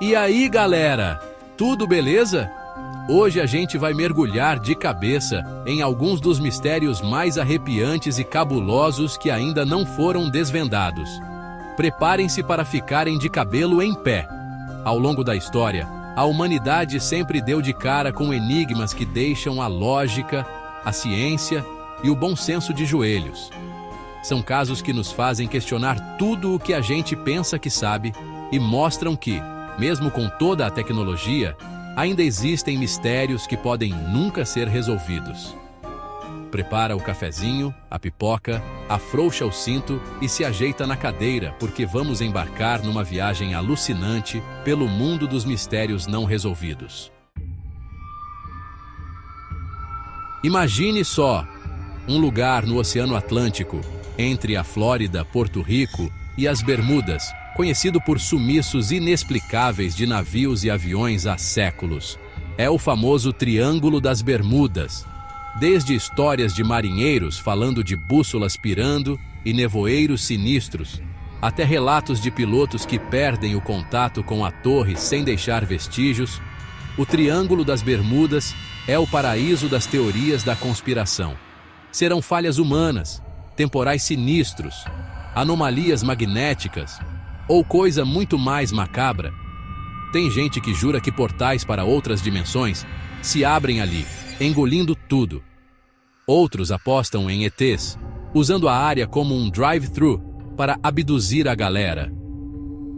E aí, galera? Tudo beleza? Hoje a gente vai mergulhar de cabeça em alguns dos mistérios mais arrepiantes e cabulosos que ainda não foram desvendados. Preparem-se para ficarem de cabelo em pé. Ao longo da história, a humanidade sempre deu de cara com enigmas que deixam a lógica, a ciência e o bom senso de joelhos. São casos que nos fazem questionar tudo o que a gente pensa que sabe e mostram que, mesmo com toda a tecnologia, ainda existem mistérios que podem nunca ser resolvidos. Prepara o cafezinho, a pipoca, afrouxa o cinto e se ajeita na cadeira, porque vamos embarcar numa viagem alucinante pelo mundo dos mistérios não resolvidos. Imagine só, um lugar no Oceano Atlântico, entre a Flórida, Porto Rico e as Bermudas, conhecido por sumiços inexplicáveis de navios e aviões há séculos. É o famoso Triângulo das Bermudas. Desde histórias de marinheiros falando de bússolas pirando e nevoeiros sinistros, até relatos de pilotos que perdem o contato com a torre sem deixar vestígios, o Triângulo das Bermudas é o paraíso das teorias da conspiração. Serão falhas humanas, temporais sinistros, anomalias magnéticas ou coisa muito mais macabra. Tem gente que jura que portais para outras dimensões se abrem ali, engolindo tudo. Outros apostam em ETs, usando a área como um drive-thru para abduzir a galera.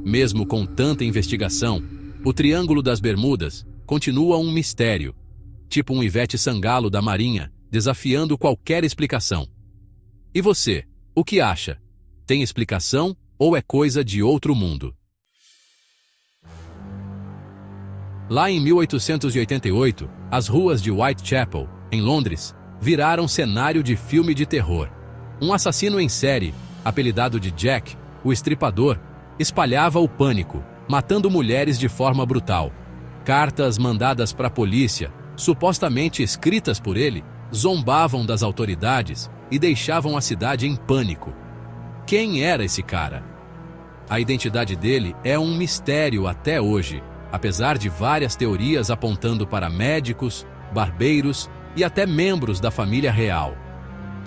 Mesmo com tanta investigação, o Triângulo das Bermudas continua um mistério, tipo um Ivete Sangalo da Marinha, desafiando qualquer explicação. E você, o que acha? Tem explicação ou é coisa de outro mundo? Lá em 1888, as ruas de Whitechapel, em Londres, viraram cenário de filme de terror. Um assassino em série, apelidado de Jack, o Estripador, espalhava o pânico, matando mulheres de forma brutal. Cartas mandadas para a polícia, supostamente escritas por ele, zombavam das autoridades e deixavam a cidade em pânico. Quem era esse cara? A identidade dele é um mistério até hoje, apesar de várias teorias apontando para médicos, barbeiros e até membros da família real.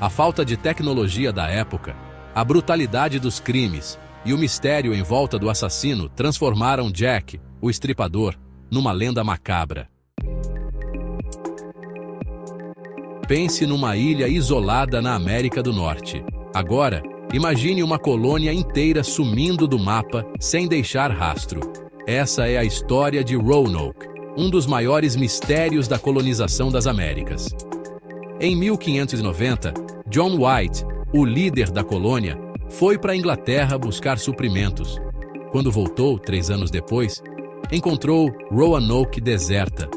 A falta de tecnologia da época, a brutalidade dos crimes e o mistério em volta do assassino transformaram Jack, o Estripador, numa lenda macabra. Pense numa ilha isolada na América do Norte. Agora, imagine uma colônia inteira sumindo do mapa sem deixar rastro. Essa é a história de Roanoke, um dos maiores mistérios da colonização das Américas. Em 1590, John White, o líder da colônia, foi para a Inglaterra buscar suprimentos. Quando voltou, 3 anos depois, encontrou Roanoke deserta,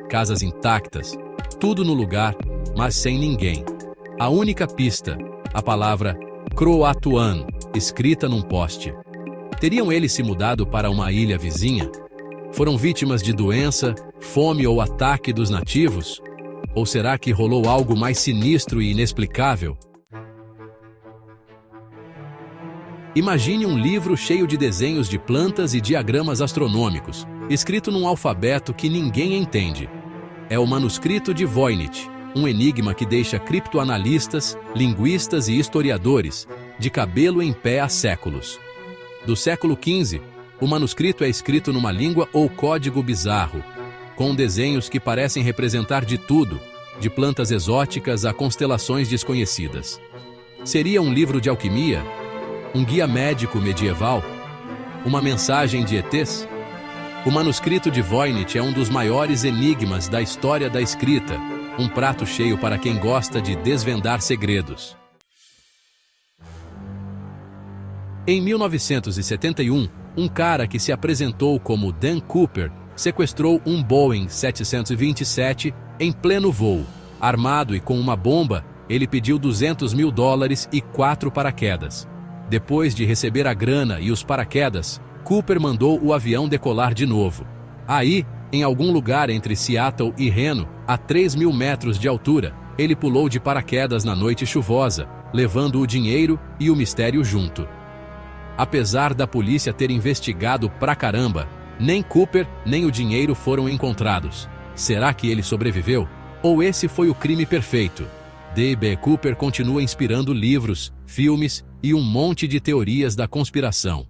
casas intactas, tudo no lugar, mas sem ninguém. A única pista, a palavra Croatoan, escrita num poste. Teriam eles se mudado para uma ilha vizinha? Foram vítimas de doença, fome ou ataque dos nativos? Ou será que rolou algo mais sinistro e inexplicável? Imagine um livro cheio de desenhos de plantas e diagramas astronômicos, escrito num alfabeto que ninguém entende. É o manuscrito de Voynich, um enigma que deixa criptoanalistas, linguistas e historiadores de cabelo em pé há séculos. Do século XV, o manuscrito é escrito numa língua ou código bizarro, com desenhos que parecem representar de tudo, de plantas exóticas a constelações desconhecidas. Seria um livro de alquimia? Um guia médico medieval? Uma mensagem de ETs? O manuscrito de Voynich é um dos maiores enigmas da história da escrita, um prato cheio para quem gosta de desvendar segredos. Em 1971, um cara que se apresentou como Dan Cooper sequestrou um Boeing 727 em pleno voo. Armado e com uma bomba, ele pediu $200 mil e 4 paraquedas. Depois de receber a grana e os paraquedas, Cooper mandou o avião decolar de novo. Aí, em algum lugar entre Seattle e Reno, a 3.000 metros de altura, ele pulou de paraquedas na noite chuvosa, levando o dinheiro e o mistério junto. Apesar da polícia ter investigado pra caramba, Nem Cooper, nem o dinheiro foram encontrados. Será que ele sobreviveu? Ou esse foi o crime perfeito? D.B. Cooper continua inspirando livros, filmes e um monte de teorias da conspiração.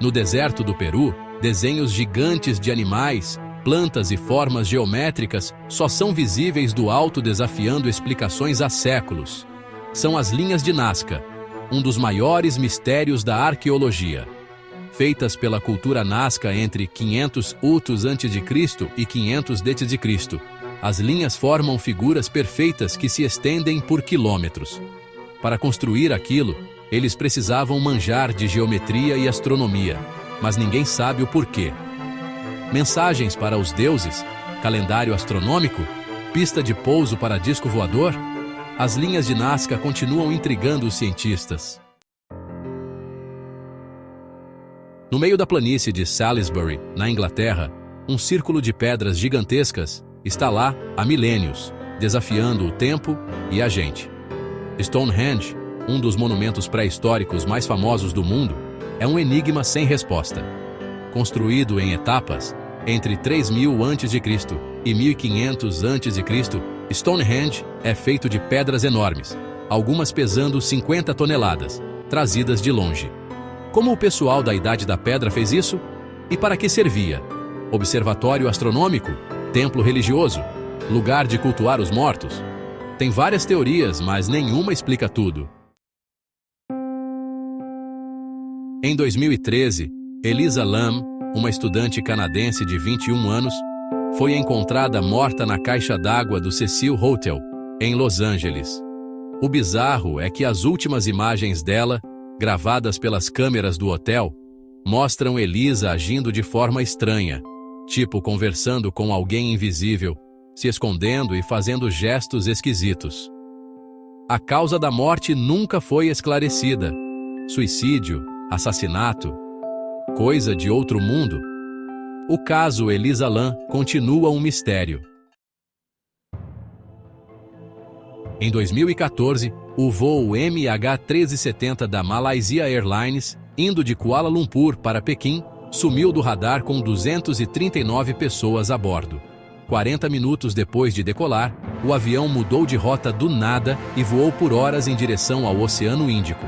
No deserto do Peru, desenhos gigantes de animais, plantas e formas geométricas só são visíveis do alto, desafiando explicações há séculos. São as linhas de Nazca, um dos maiores mistérios da arqueologia. Feitas pela cultura Nazca entre 500 UTOS a.C. e 500 d.C., as linhas formam figuras perfeitas que se estendem por quilômetros. Para construir aquilo, eles precisavam manjar de geometria e astronomia, mas ninguém sabe o porquê. Mensagens para os deuses? Calendário astronômico? Pista de pouso para disco voador? As linhas de Nazca continuam intrigando os cientistas. No meio da planície de Salisbury, na Inglaterra, um círculo de pedras gigantescas está lá há milênios, desafiando o tempo e a gente. Stonehenge, um dos monumentos pré-históricos mais famosos do mundo, é um enigma sem resposta. Construído em etapas, entre 3000 a.C. e 1500 a.C., Stonehenge é feito de pedras enormes, algumas pesando 50 toneladas, trazidas de longe. Como o pessoal da Idade da Pedra fez isso? E para que servia? Observatório astronômico? Templo religioso? Lugar de cultuar os mortos? Tem várias teorias, mas nenhuma explica tudo. Em 2013, Elisa Lam, uma estudante canadense de 21 anos, foi encontrada morta na caixa d'água do Cecil Hotel, em Los Angeles. O bizarro é que as últimas imagens dela, gravadas pelas câmeras do hotel, mostram Elisa agindo de forma estranha, tipo conversando com alguém invisível, se escondendo e fazendo gestos esquisitos. A causa da morte nunca foi esclarecida. Suicídio, assassinato, coisa de outro mundo? O caso Elisa Lam continua um mistério. Em 2014, o voo MH1370 da Malaysia Airlines, indo de Kuala Lumpur para Pequim, sumiu do radar com 239 pessoas a bordo. 40 minutos depois de decolar, o avião mudou de rota do nada e voou por horas em direção ao Oceano Índico.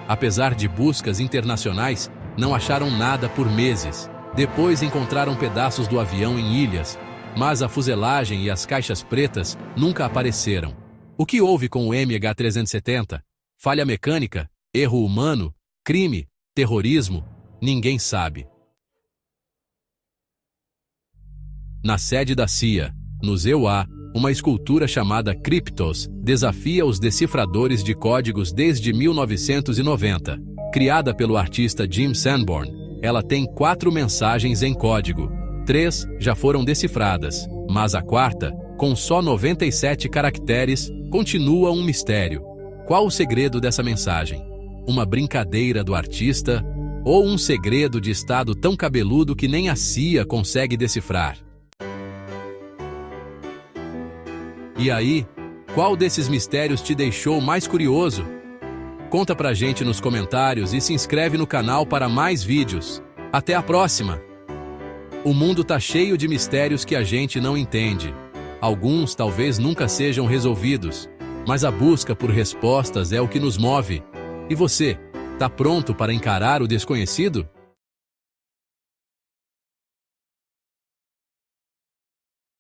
Apesar de buscas internacionais, não acharam nada por meses. Depois encontraram pedaços do avião em ilhas, mas a fuselagem e as caixas pretas nunca apareceram. O que houve com o MH370? Falha mecânica? Erro humano? Crime? Terrorismo? Ninguém sabe. Na sede da CIA, no ZEUA, uma escultura chamada Cryptos desafia os decifradores de códigos desde 1990. Criada pelo artista Jim Sanborn, ela tem 4 mensagens em código. 3 já foram decifradas, mas a quarta, com só 97 caracteres, continua um mistério. Qual o segredo dessa mensagem? Uma brincadeira do artista? Ou um segredo de estado tão cabeludo que nem a CIA consegue decifrar? E aí, qual desses mistérios te deixou mais curioso? Conta pra gente nos comentários e se inscreve no canal para mais vídeos. Até a próxima! O mundo tá cheio de mistérios que a gente não entende. Alguns talvez nunca sejam resolvidos, mas a busca por respostas é o que nos move. E você, tá pronto para encarar o desconhecido?